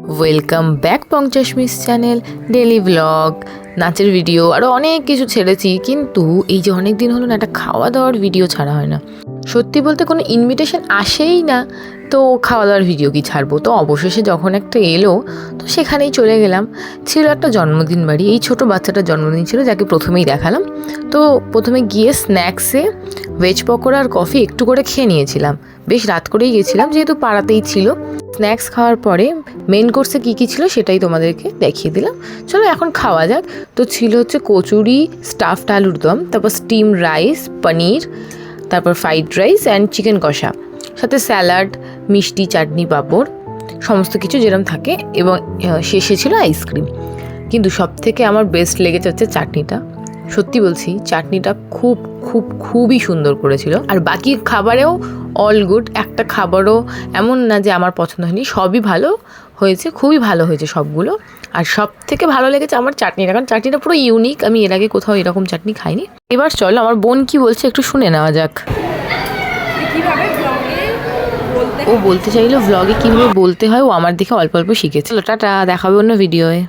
Welcome back পংচাশমিস channel. Daily vlog, নাচের video আরও অনেক কিছু ছেড়েছি, কিন্তু এই যে অনেক দিন হলো না একটা খাওয়া দাওয়ার ভিডিও ছাড়া হয় না। সত্যি বলতে কোনো ইনভিটেশন আসেই না, তো খাওয়া দাওয়ার ভিডিও কি ছাড়বো। তো অবশেষে যখন একটা এলো তো সেখানেই চলে গেলাম। ছিল একটা জন্মদিন বাড়ি, এই ছোটো বাচ্চাটার জন্মদিন ছিল, যাকে প্রথমেই দেখালাম। তো প্রথমে গিয়ে স্ন্যাক্সে ভেজ পকোড়া আর কফি একটু করে খেয়ে নিয়েছিলাম। বেশ রাত করেই গেছিলাম, যেহেতু পাড়াতেই ছিল। স্ন্যাক্স খাওয়ার পরে মেন কোর্সে কী কী ছিল সেটাই তোমাদেরকে দেখিয়ে দিলাম। চলো এখন খাওয়া যাক। তো ছিল হচ্ছে কচুরি, স্টাফড আলুর দম, তারপর স্টিম রাইস, পনির, তারপর ফ্রাইড রাইস অ্যান্ড চিকেন কষা, সাথে স্যালাড, মিষ্টি, চাটনি, পাঁপড়, সমস্ত কিছু যেরকম থাকে, এবং শেষে ছিল আইসক্রিম। কিন্তু সব থেকে আমার বেস্ট লেগেছে হচ্ছে চাটনিটা। সত্যি বলছি, চাটনিটা খুবই সুন্দর করেছিল। আর বাকি খাবারেও অল গুড, একটা খাবারও এমন না যে আমার পছন্দ হয়নি, সবই ভালো হয়েছে, খুবই ভালো হয়েছে সবগুলো। আর সব থেকে ভালো লেগেছে আমার চাটনিটা, কারণ চাটনিটা পুরো ইউনিক, আমি এর আগে কোথাও এরকম চাটনি খাইনি। এবার চলো আমার বোন কি বলছে একটু শুনে নেওয়া যাক। ও বলতে চাইলো ভ্লগে কীভাবে বলতে হয়, ও আমার দেখে অল্প অল্প শিখেছিল। টাটা, দেখাবে অন্য ভিডিওয়ে।